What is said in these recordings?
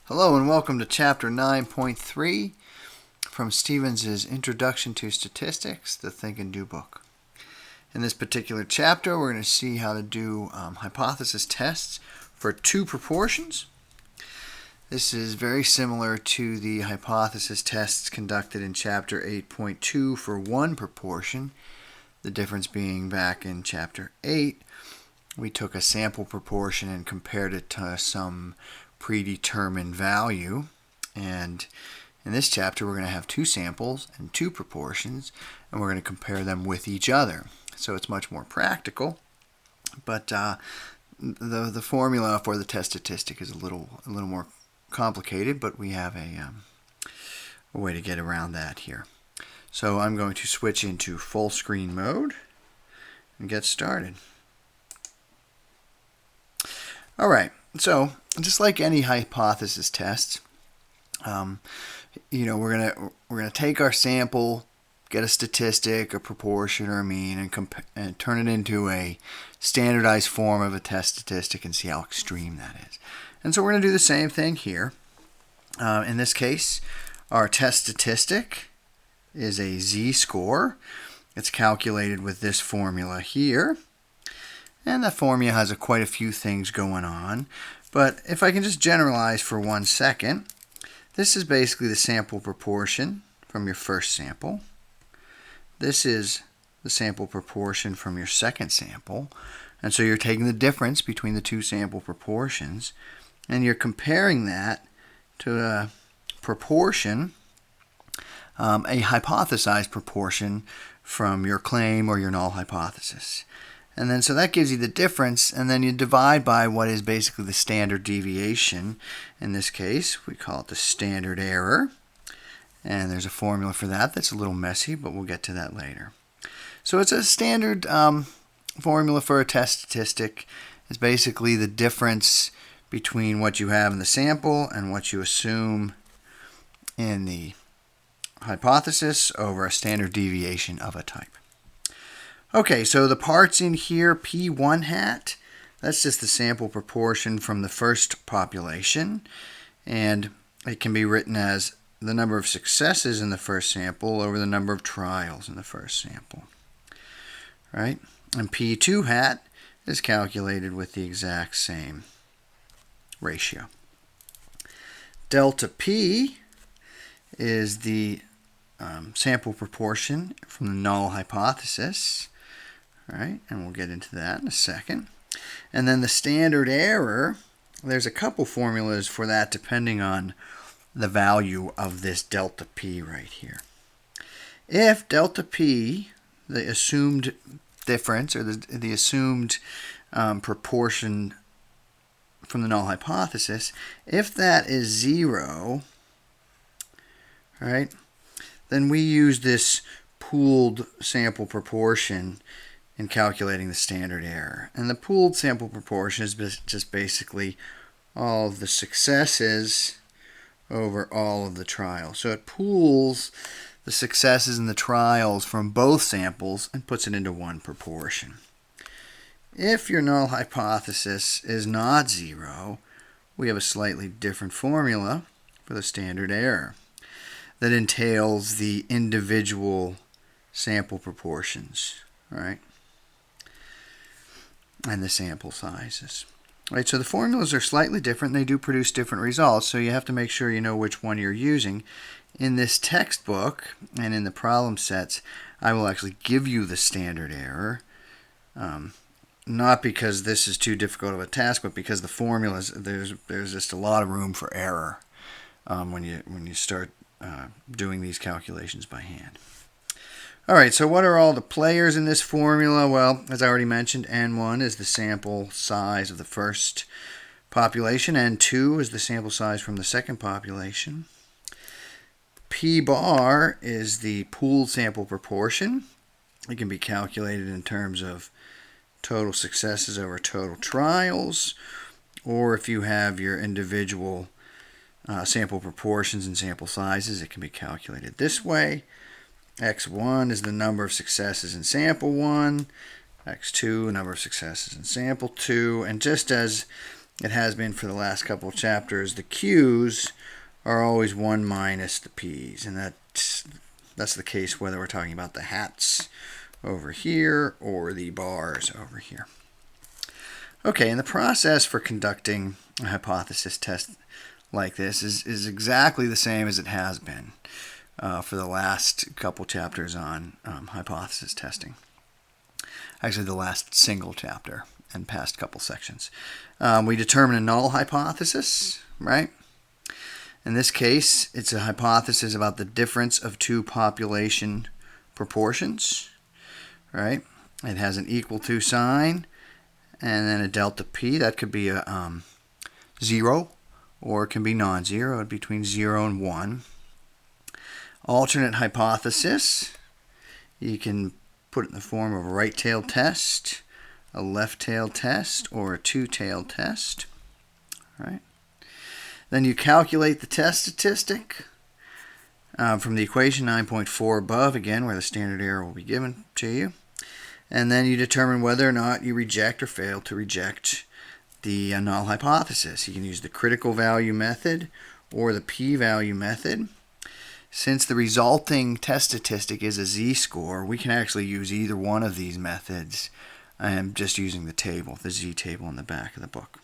Hello and welcome to Chapter 9.3 from Stevens' Introduction to Statistics, the Think and Do book. In this particular chapter, we're going to see how to do hypothesis tests for two proportions. This is very similar to the hypothesis tests conducted in Chapter 8.2 for one proportion, the difference being back in Chapter 8, we took a sample proportion and compared it to some predetermined value, and in this chapter we're going to have two samples and two proportions, and we're going to compare them with each other. So it's much more practical, but the formula for the test statistic is a little more complicated, but we have a way to get around that here. So I'm going to switch into full screen mode and get started. All right, so just like any hypothesis test, we're gonna take our sample, get a statistic, a proportion, or a mean, and turn it into a standardized form of a test statistic and see how extreme that is. And so we're gonna do the same thing here. In this case, our test statistic is a z-score. It's calculated with this formula here. And that formula has quite a few things going on. But if I can just generalize for 1 second, this is basically the sample proportion from your first sample. This is the sample proportion from your second sample. And so you're taking the difference between the two sample proportions, and you're comparing that to a proportion, a hypothesized proportion from your claim or your null hypothesis. And then so that gives you the difference, and then you divide by what is basically the standard deviation. In this case, we call it the standard error. And there's a formula for that that's a little messy, but we'll get to that later. So it's a standard formula for a test statistic. It's basically the difference between what you have in the sample and what you assume in the hypothesis over a standard deviation of a type. Okay, so the parts in here, P1 hat, that's just the sample proportion from the first population, and it can be written as the number of successes in the first sample over the number of trials in the first sample, right? And P2 hat is calculated with the exact same ratio. Delta P is the sample proportion from the null hypothesis. All right, and we'll get into that in a second. And then the standard error, there's a couple formulas for that depending on the value of this delta P right here. If delta P, the assumed difference or the assumed proportion from the null hypothesis, if that is 0, all right, then we use this pooled sample proportion in calculating the standard error. And the pooled sample proportion is just basically all of the successes over all of the trials. So it pools the successes and the trials from both samples and puts it into one proportion. If your null hypothesis is not 0, we have a slightly different formula for the standard error that entails the individual sample proportions, all right, and the sample sizes. Right, so the formulas are slightly different. They do produce different results, so you have to make sure you know which one you're using. In this textbook and in the problem sets, I will actually give you the standard error, not because this is too difficult of a task, but because the formulas, there's just a lot of room for error when you start doing these calculations by hand. All right, so what are all the players in this formula? Well, as I already mentioned, N1 is the sample size of the first population. N2 is the sample size from the second population. P bar is the pooled sample proportion. It can be calculated in terms of total successes over total trials, or if you have your individual sample proportions and sample sizes, it can be calculated this way. X1 is the number of successes in sample 1, X2, number of successes in sample 2, and just as it has been for the last couple of chapters, the Q's are always 1 minus the P's. And that's the case whether we're talking about the hats over here or the bars over here. Okay, and the process for conducting a hypothesis test like this is exactly the same as it has been for the last couple chapters on hypothesis testing. Actually, the last single chapter and past couple sections. We determine a null hypothesis, right? In this case, it's a hypothesis about the difference of two population proportions, right? It has an equal to sign and then a delta p. That could be a 0 or it can be non-zero, between 0 and 1. Alternate hypothesis, you can put it in the form of a right-tailed test, a left-tailed test, or a two-tailed test. All right. Then you calculate the test statistic from the equation 9.4 above, again, where the standard error will be given to you. And then you determine whether or not you reject or fail to reject the null hypothesis. You can use the critical value method or the p-value method. Since the resulting test statistic is a z-score, we can actually use either one of these methods. I'm just using the table, the z-table in the back of the book.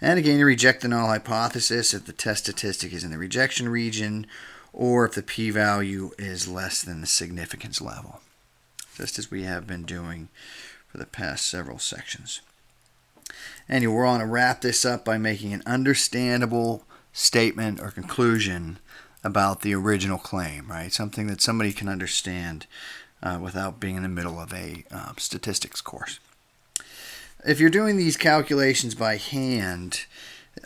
And again, you reject the null hypothesis if the test statistic is in the rejection region or if the p-value is less than the significance level, just as we have been doing for the past several sections. And we're going to wrap this up by making an understandable statement or conclusion about the original claim, right? Something that somebody can understand without being in the middle of a statistics course. If you're doing these calculations by hand,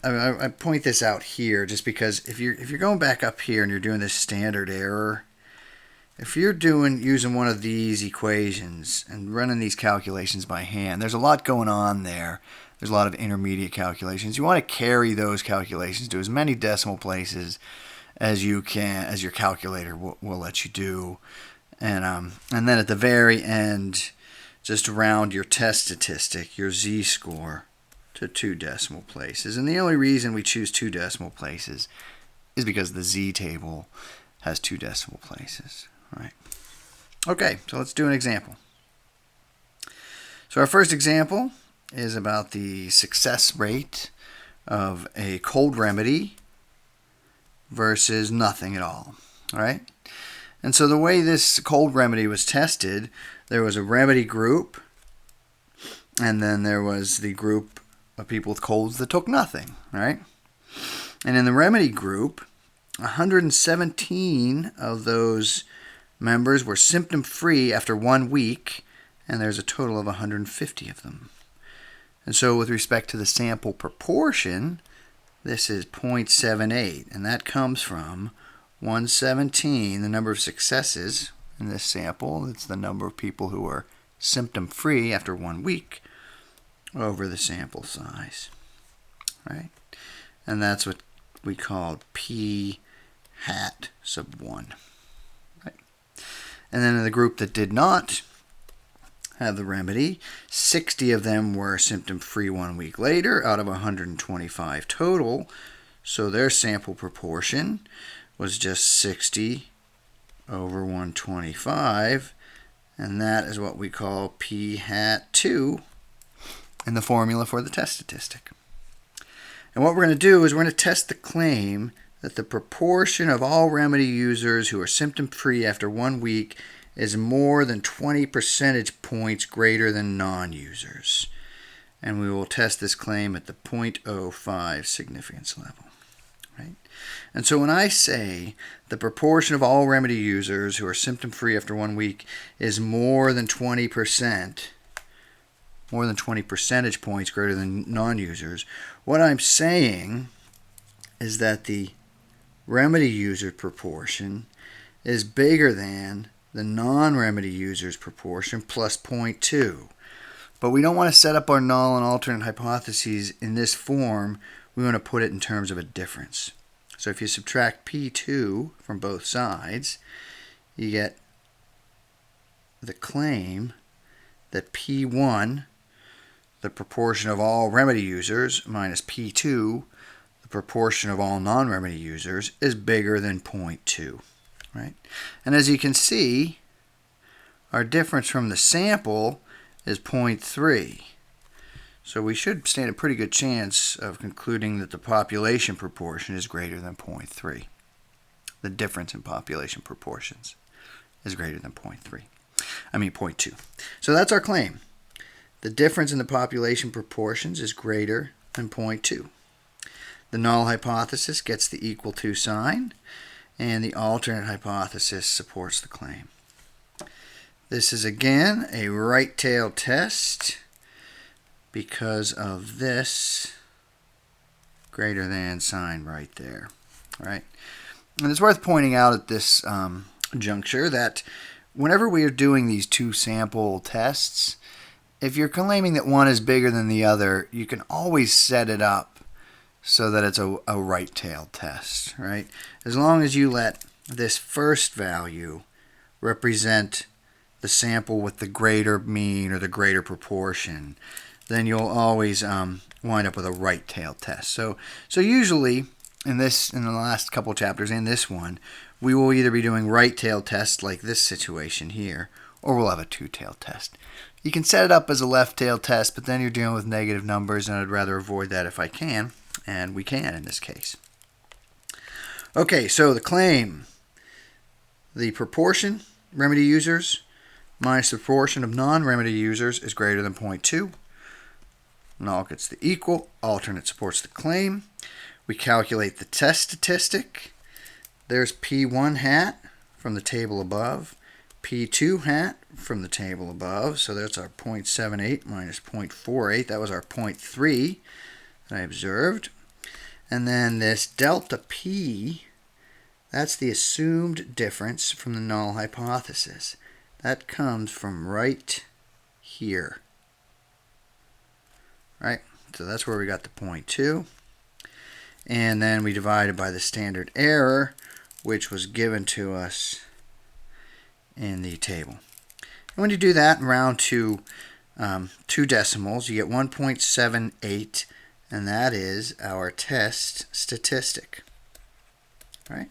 I point this out here just because if you're going back up here and you're doing this standard error, if you're using one of these equations and running these calculations by hand, there's a lot going on there. There's a lot of intermediate calculations. You want to carry those calculations to as many decimal places as you can, as your calculator will let you do. And then at the very end, just round your test statistic, your z-score, to 2 decimal places. And the only reason we choose 2 decimal places is because the z-table has 2 decimal places. Right. Okay, so let's do an example. So our first example is about the success rate of a cold remedy versus nothing at all. All right. And so the way this cold remedy was tested, there was a remedy group, and then there was the group of people with colds that took nothing. Right. And in the remedy group, 117 of those members were symptom-free after 1 week, and there's a total of 150 of them. And so with respect to the sample proportion, this is 0.78, and that comes from 117, the number of successes in this sample. It's the number of people who are symptom-free after 1 week over the sample size. Right? And that's what we call p hat sub 1. Right? And then in the group that did not have the remedy, 60 of them were symptom-free 1 week later out of 125 total. So their sample proportion was just 60 over 125, and that is what we call p hat 2 in the formula for the test statistic. And what we're going to do is we're going to test the claim that the proportion of all remedy users who are symptom-free after 1 week is more than 20 percentage points greater than non-users. And we will test this claim at the 0.05 significance level. Right? And so when I say the proportion of all remedy users who are symptom-free after 1 week is more than 20%, more than 20 percentage points greater than non-users, what I'm saying is that the remedy user proportion is bigger than the non-remedy users proportion plus 0.2. But we don't want to set up our null and alternate hypotheses in this form. We want to put it in terms of a difference. So if you subtract P2 from both sides, you get the claim that P1, the proportion of all remedy users minus P2, the proportion of all non-remedy users, is bigger than 0.2. Right? And as you can see, our difference from the sample is 0.3. So we should stand a pretty good chance of concluding that the population proportion is greater than 0.3. The difference in population proportions is greater than 0.2. So that's our claim. The difference in the population proportions is greater than 0.2. The null hypothesis gets the equal to sign, and the alternate hypothesis supports the claim. This is again a right-tail test because of this greater than sign right there. All right? And it's worth pointing out at this juncture that whenever we are doing these two sample tests, if you're claiming that one is bigger than the other, you can always set it up so that it's a right-tailed test, right? As long as you let this first value represent the sample with the greater mean or the greater proportion, then you'll always wind up with a right-tailed test. So usually in the last couple chapters, in this one, we will either be doing right-tailed tests like this situation here, or we'll have a two-tailed test. You can set it up as a left-tailed test, but then you're dealing with negative numbers, and I'd rather avoid that if I can, and we can in this case. Okay, so the claim: the proportion remedy users minus the proportion of non-remedy users is greater than 0.2. Null gets the equal. Alternate supports the claim. We calculate the test statistic. There's P1 hat from the table above, P2 hat from the table above. So that's our 0.78 minus 0.48. That was our 0.3 that I observed. And then this delta P, that's the assumed difference from the null hypothesis. That comes from right here. Right? So that's where we got the 0.2. And then we divided by the standard error, which was given to us in the table. And when you do that and round to 2 decimals, you get 1.78, and that is our test statistic. All right?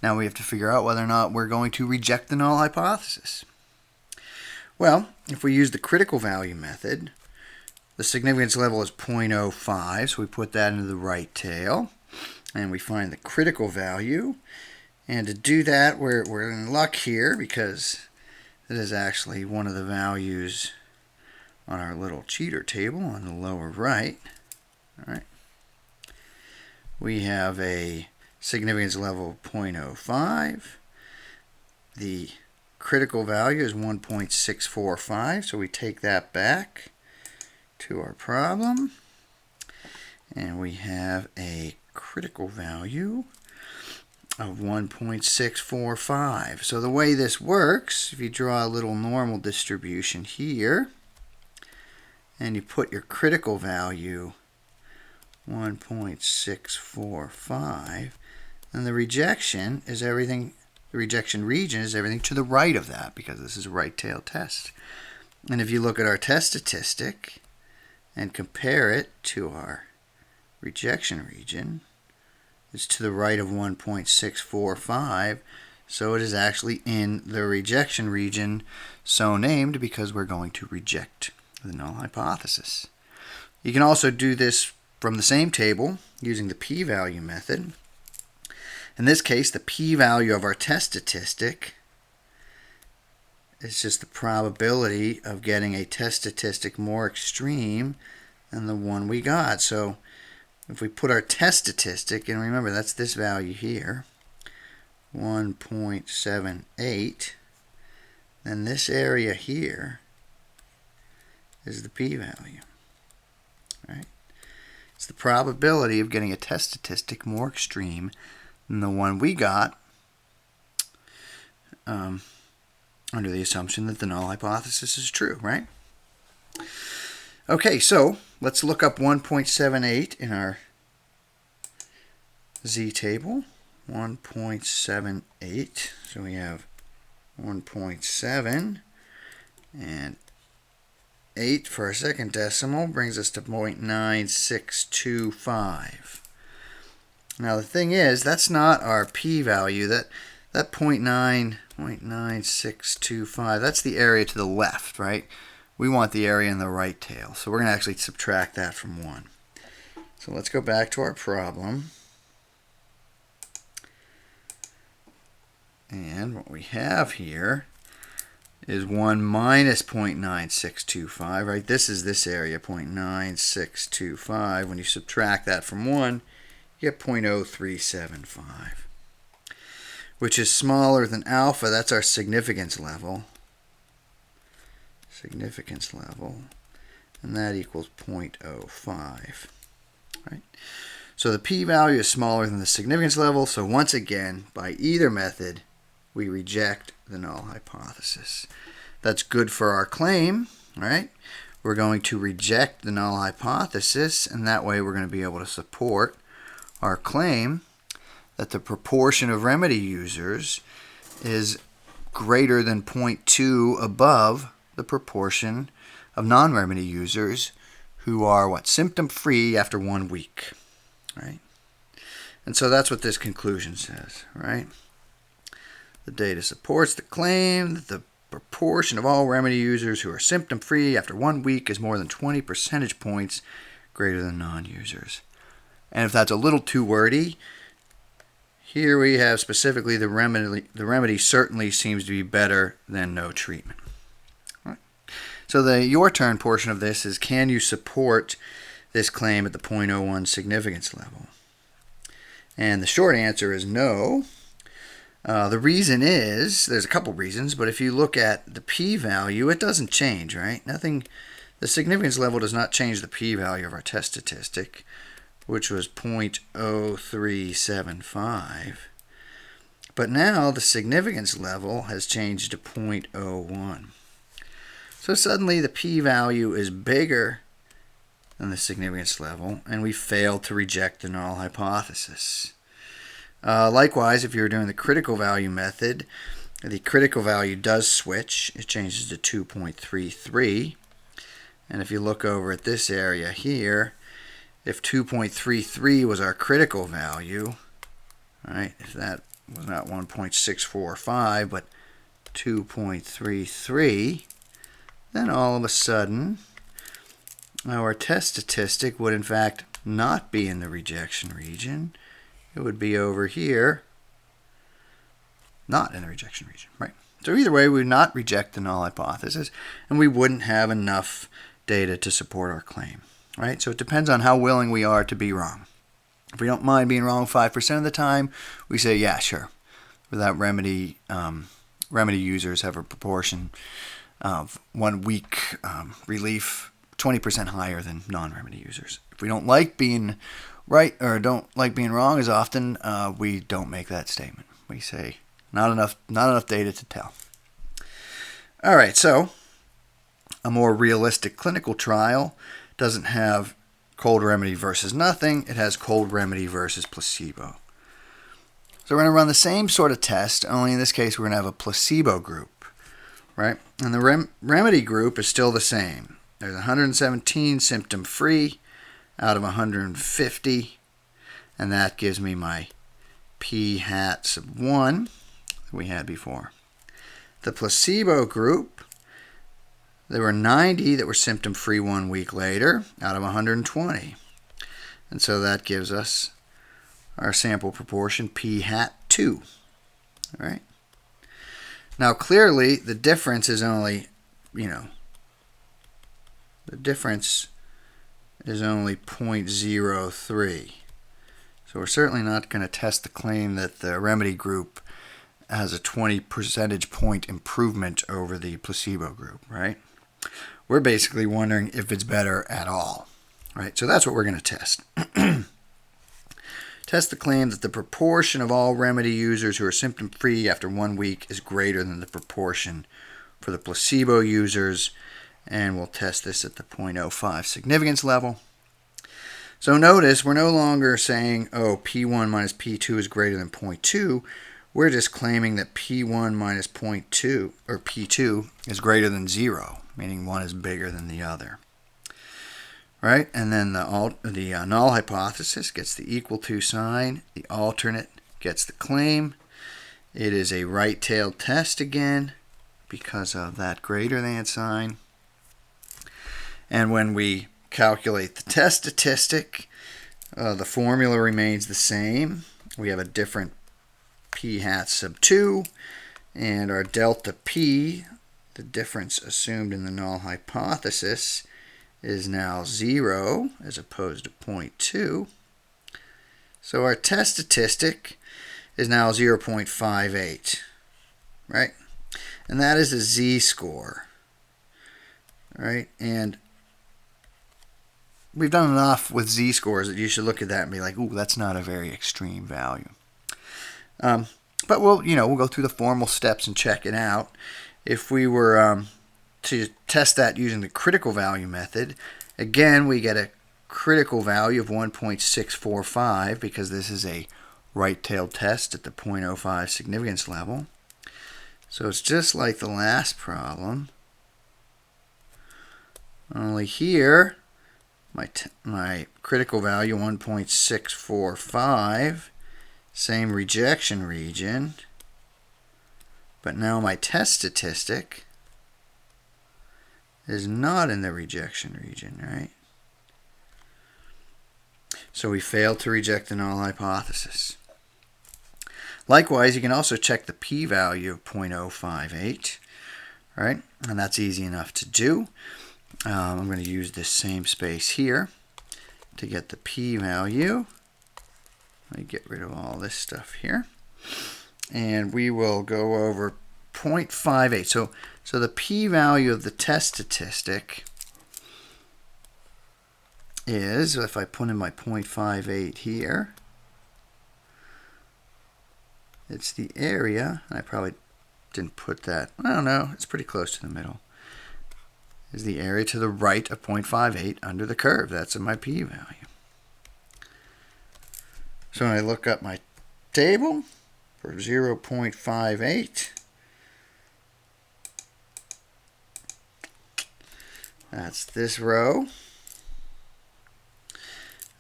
Now we have to figure out whether or not we're going to reject the null hypothesis. Well, if we use the critical value method, the significance level is 0.05, so we put that into the right tail, and we find the critical value. And to do that, we're in luck here because it is actually one of the values on our little cheater table on the lower right. All right. We have a significance level of 0.05. The critical value is 1.645, so we take that back to our problem, and we have a critical value of 1.645. So the way this works, if you draw a little normal distribution here, and you put your critical value 1.645, then the rejection is everything, the rejection region is everything to the right of that, because this is a right-tailed test. And if you look at our test statistic and compare it to our rejection region, it's to the right of 1.645, so it is actually in the rejection region, so named because we're going to reject the null hypothesis. You can also do this from the same table using the p-value method. In this case, the p-value of our test statistic is just the probability of getting a test statistic more extreme than the one we got. So if we put our test statistic, and remember that's this value here, 1.78, then this area here is the p-value. Right? It's the probability of getting a test statistic more extreme than the one we got under the assumption that the null hypothesis is true, right? Okay, so let's look up 1.78 in our z table. 1.78. So we have 1.7 and 0.8 for our second decimal brings us to 0.9625. Now the thing is, that's not our p-value. That 0.9625, that's the area to the left, right? We want the area in the right tail. So we're going to actually subtract that from 1. So let's go back to our problem. And what we have here is 1 minus 0.9625, right? This is this area, 0.9625. When you subtract that from 1, you get 0.0375, which is smaller than alpha. That's our significance level. Significance level. And that equals 0.05, right? So the p-value is smaller than the significance level. So once again, by either method, we reject the null hypothesis. That's good for our claim, right? We're going to reject the null hypothesis, and that way we're going to be able to support our claim that the proportion of remedy users is greater than 0.2 above the proportion of non-remedy users who are symptom-free after 1 week, right? And so that's what this conclusion says, right? The data supports the claim that the proportion of all remedy users who are symptom-free after 1 week is more than 20 percentage points greater than non-users. And if that's a little too wordy, here we have specifically the remedy certainly seems to be better than no treatment. Right. So the your turn portion of this is, can you support this claim at the 0.01 significance level? And the short answer is no. The reason is, there's a couple reasons, but if you look at the p-value, it doesn't change, right? The significance level does not change the p-value of our test statistic, which was 0.0375. But now the significance level has changed to 0.01. So suddenly the p-value is bigger than the significance level, and we failed to reject the null hypothesis. Likewise, if you're doing the critical value method, the critical value does switch. It changes to 2.33. And if you look over at this area here, if 2.33 was our critical value, right, if that was not 1.645 but 2.33, then all of a sudden our test statistic would in fact not be in the rejection region. It would be over here, not in the rejection region, right? So either way, we would not reject the null hypothesis, and we wouldn't have enough data to support our claim, right? So it depends on how willing we are to be wrong. If we don't mind being wrong 5% of the time, we say, yeah, sure. Without remedy, remedy users have a proportion of 1 week relief 20% higher than non-remedy users. If we don't like being right or don't like being wrong as often, we don't make that statement. We say not enough data to tell. All right, so a more realistic clinical trial doesn't have cold remedy versus nothing. It has cold remedy versus placebo. So we're going to run the same sort of test, only in this case we're going to have a placebo group, right? And the remedy group is still the same. There's 117 symptom-free out of 150, and that gives me my p hat sub 1 that we had before. The placebo group, there were 90 that were symptom-free 1 week later out of 120. And so that gives us our sample proportion p hat 2. All right. Now clearly the difference is only, the difference is only 0.03. So we're certainly not going to test the claim that the remedy group has a 20 percentage point improvement over the placebo group, right? We're basically wondering if it's better at all, right? So that's what we're going to test. Test the claim that the proportion of all remedy users who are symptom-free after 1 week is greater than the proportion for the placebo users, and we'll test this at the 0.05 significance level. So notice we're no longer saying, oh, P1 minus P2 is greater than 0.2. we're just claiming that P1 minus 0.2, or P2, is greater than 0, meaning one is bigger than the other. Right? And then the null hypothesis gets the equal to sign. The alternate gets the claim. It is a right-tailed test again because of that greater than sign. And when we calculate the test statistic, the formula remains the same. We have a different p hat sub 2, and our delta p, the difference assumed in the null hypothesis, is now 0 as opposed to 0.2. So our test statistic is now 0.58, right? And that is a z-score, right? And we've done enough with z-scores that you should look at that and be like, ooh, that's not a very extreme value. But we'll go through the formal steps and check it out. If we were to test that using the critical value method, again, we get a critical value of 1.645 because this is a right-tailed test at the 0.05 significance level. So it's just like the last problem, only here my critical value 1.645, same rejection region, but now my test statistic is not in the rejection region, right? So we failed to reject the null hypothesis. Likewise, you can also check the p-value of 0.058, right? And that's easy enough to do. I'm going to use this same space here to get the p-value. Let me get rid of all this stuff here. And we will go over 0.58. So the p-value of the test statistic is, if I put in my 0.58 here, it's the area. I probably didn't put that. I don't know. It's pretty close to the middle. Is the area to the right of 0.58 under the curve. That's my p-value. So when I look up my table for 0.58, that's this row.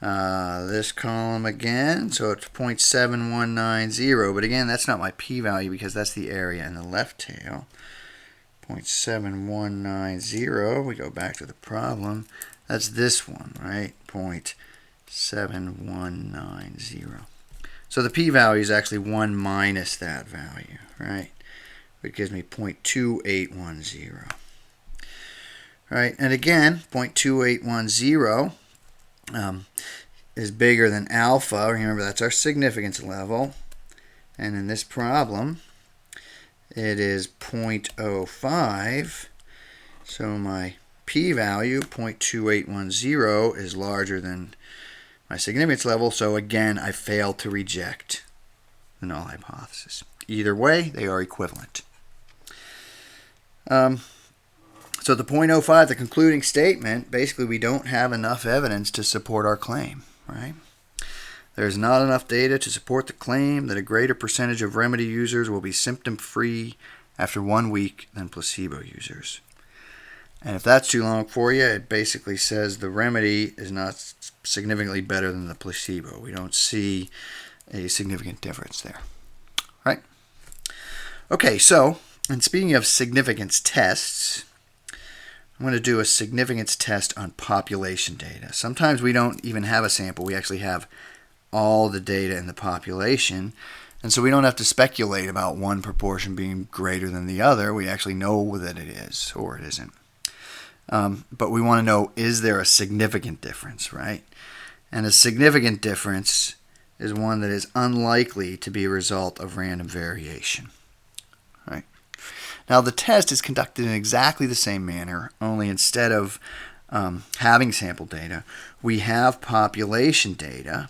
This column again, so it's 0.7190, but again, that's not my p-value because that's the area in the left tail. 0.7190, we go back to the problem, that's this one, right? 0.7190. So the p-value is actually 1 minus that value, right? Which gives me 0.2810. Right, and again, 0.2810 is bigger than alpha. Remember, that's our significance level. And in this problem, it is 0.05. So my p-value, 0.2810, is larger than my significance level. So again, I failed to reject the null hypothesis. Either way, they are equivalent. So the 0.05, the concluding statement, basically we don't have enough evidence to support our claim, right? There's not enough data to support the claim that a greater percentage of remedy users will be symptom-free after 1 week than placebo users. And if that's too long for you, it basically says the remedy is not significantly better than the placebo. We don't see a significant difference there, right? Okay, so, and speaking of significance tests, I'm going to do a significance test on population data. Sometimes we don't even have a sample. We actually have all the data in the population. And so we don't have to speculate about one proportion being greater than the other. We actually know that it is or it isn't. But we want to know, is there a significant difference, right? And a significant difference is one that is unlikely to be a result of random variation, right? Now, the test is conducted in exactly the same manner, only instead of having sample data, we have population data,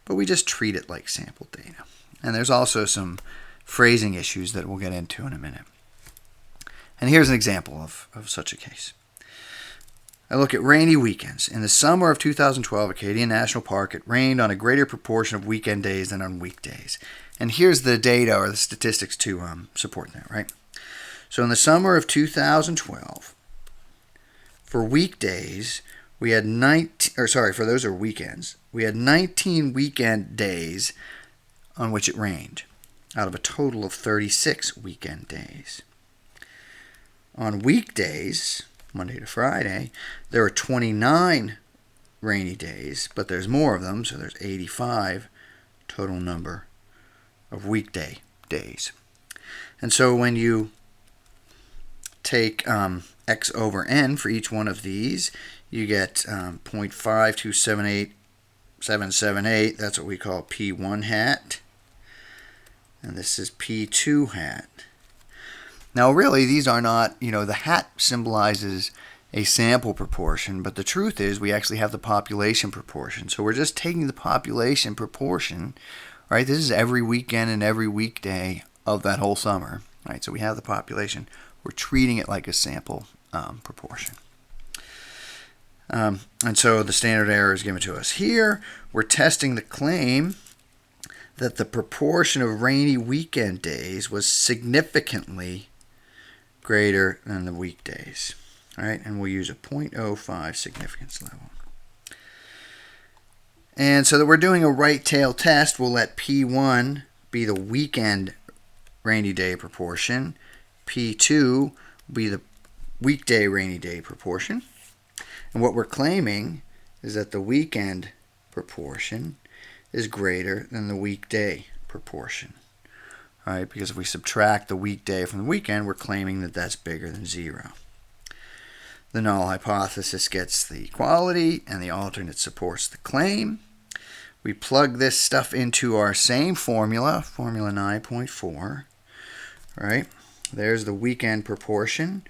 but we just treat it like sample data. And there's also some phrasing issues that we'll get into in a minute. And here's an example of such a case. I look at rainy weekends. In the summer of 2012 at Acadian National Park, it rained on a greater proportion of weekend days than on weekdays. And here's the data or the statistics to support that, right? So in the summer of 2012, for weekdays, we had 19, or sorry, for those are weekends, we had 19 weekend days on which it rained, out of a total of 36 weekend days. On weekdays, Monday to Friday, there are 29 rainy days, but there's more of them, so there's 85 total number of weekday days. And so when you take x over n for each one of these, you get 0.5278778. That's what we call P1 hat. And this is P2 hat. Now, really, these are not, the hat symbolizes a sample proportion, but the truth is we actually have the population proportion. So we're just taking the population proportion, right? This is every weekend and every weekday of that whole summer, right? So we have the population. We're treating it like a sample proportion. And so the standard error is given to us here. We're testing the claim that the proportion of rainy weekend days was significantly greater than the weekdays. All right, and we'll use a 0.05 significance level. And so that we're doing a right tail test, we'll let P1 be the weekend rainy day proportion. P2 be the weekday rainy day proportion. And what we're claiming is that the weekend proportion is greater than the weekday proportion. All right, because if we subtract the weekday from the weekend, we're claiming that that's bigger than 0. The null hypothesis gets the equality, and the alternate supports the claim. We plug this stuff into our same formula, formula 9.4. Right? There's the weekend proportion,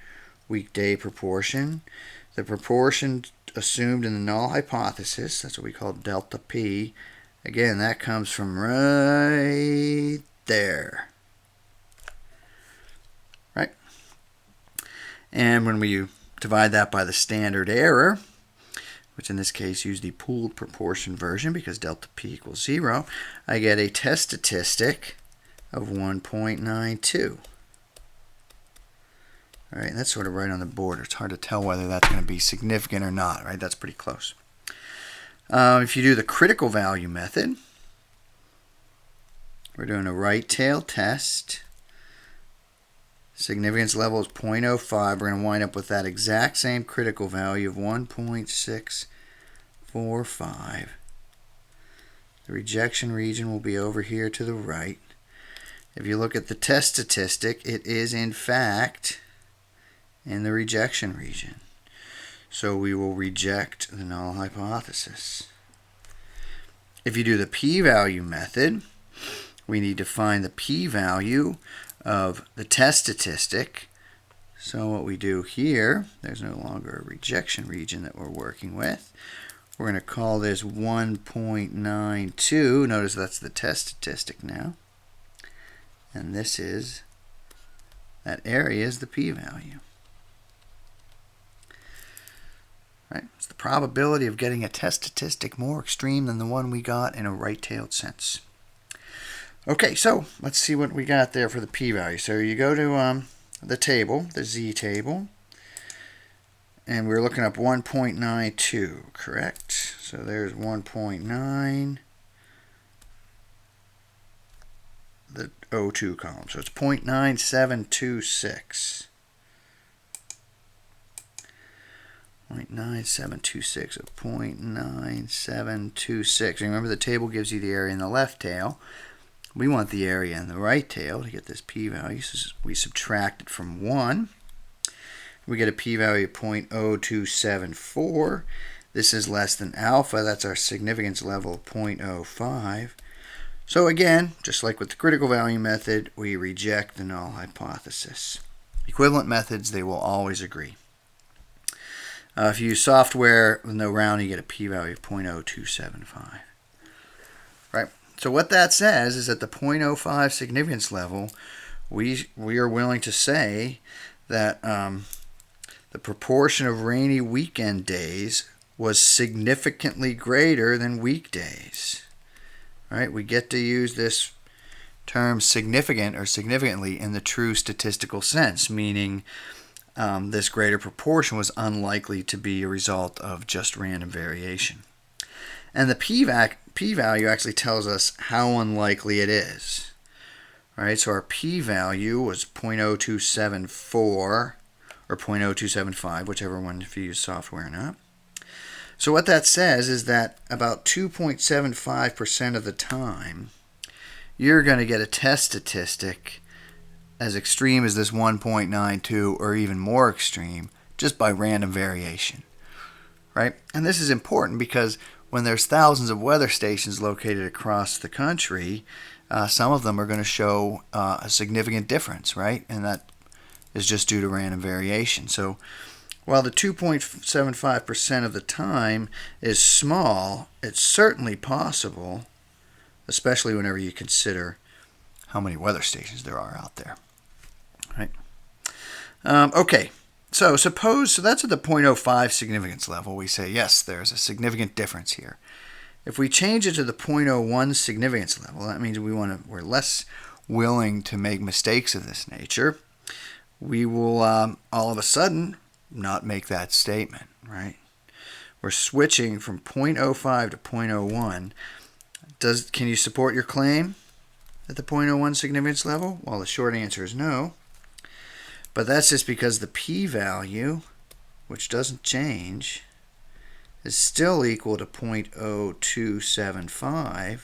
weekday proportion. The proportion assumed in the null hypothesis, that's what we call delta P. Again, that comes from right there. Right? And when we divide that by the standard error, which in this case use the pooled proportion version because delta P equals 0, I get a test statistic of 1.92. All right, and that's sort of right on the border. It's hard to tell whether that's going to be significant or not, right? That's pretty close. If you do the critical value method, we're doing a right tail test. Significance level is 0.05. We're going to wind up with that exact same critical value of 1.645. The rejection region will be over here to the right. If you look at the test statistic, it is in fact in the rejection region. So we will reject the null hypothesis. If you do the p-value method, we need to find the p-value of the test statistic. So what we do here, there's no longer a rejection region that we're working with. We're going to call this 1.92. Notice that's the test statistic now. And this is, that area is the p-value. Right? It's the probability of getting a test statistic more extreme than the one we got in a right-tailed sense. Okay, so let's see what we got there for the p-value. So you go to the table, the z table, and we're looking up 1.92, correct? So there's 1.9, the O2 column. So it's 0.9726. 0.9726 of 0.9726. Remember, the table gives you the area in the left tail. We want the area in the right tail to get this p-value. So we subtract it from 1. We get a p-value of 0.0274. This is less than alpha. That's our significance level of 0.05. So again, just like with the critical value method, we reject the null hypothesis. Equivalent methods, they will always agree. If you use software with no rounding, you get a p-value of 0.0275. Right? So what that says is at the 0.05 significance level, we are willing to say that the proportion of rainy weekend days was significantly greater than weekdays. All right, we get to use this term significant or significantly in the true statistical sense, meaning this greater proportion was unlikely to be a result of just random variation. And the p-value actually tells us how unlikely it is. All right, so our p-value was 0.0274 or 0.0275, whichever one, if you use software or not. So what that says is that about 2.75% of the time, you're going to get a test statistic as extreme as this 1.92 or even more extreme just by random variation, right? And this is important because when there's thousands of weather stations located across the country, some of them are going to show a significant difference, right? And that is just due to random variation. So while the 2.75% of the time is small, it's certainly possible, especially whenever you consider how many weather stations there are out there. Right? Okay, so that's at the 0.05 significance level. We say, yes, there's a significant difference here. If we change it to the 0.01 significance level, that means we're less willing to make mistakes of this nature. We will all of a sudden not make that statement, right? We're switching from 0.05 to 0.01. Can you support your claim at the 0.01 significance level? Well, the short answer is no. But that's just because the p-value, which doesn't change, is still equal to 0.0275,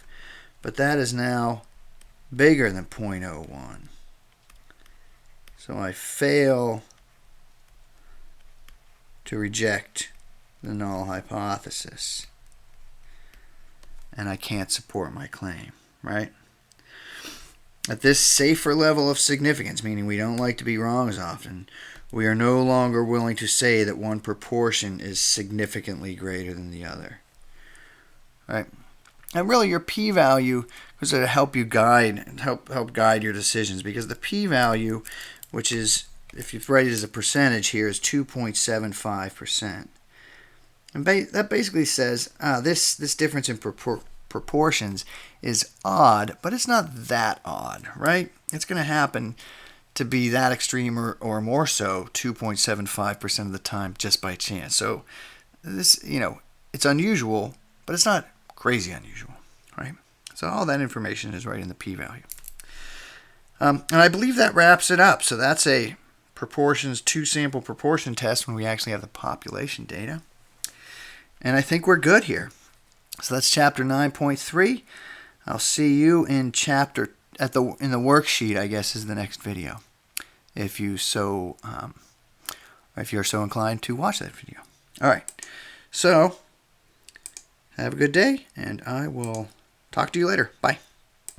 but that is now bigger than 0.01. So I fail to reject the null hypothesis, and I can't support my claim, right? At this safer level of significance, meaning we don't like to be wrong as often, we are no longer willing to say that one proportion is significantly greater than the other. Right? And really your p-value is to help you help guide your decisions, because the p-value, which is, if you write it as a percentage here, is 2.75%. And that basically says this difference in proportions is odd, but it's not that odd, right? It's going to happen to be that extreme or more so 2.75% of the time just by chance. So this, it's unusual, but it's not crazy unusual, right? So all that information is right in the p-value. And I believe that wraps it up. So that's a two-sample proportion test when we actually have the population data. And I think we're good here. So that's chapter 9.3. I'll see you in in the worksheet, I guess, is the next video, if you're so inclined to watch that video. All right. So have a good day, and I will talk to you later. Bye.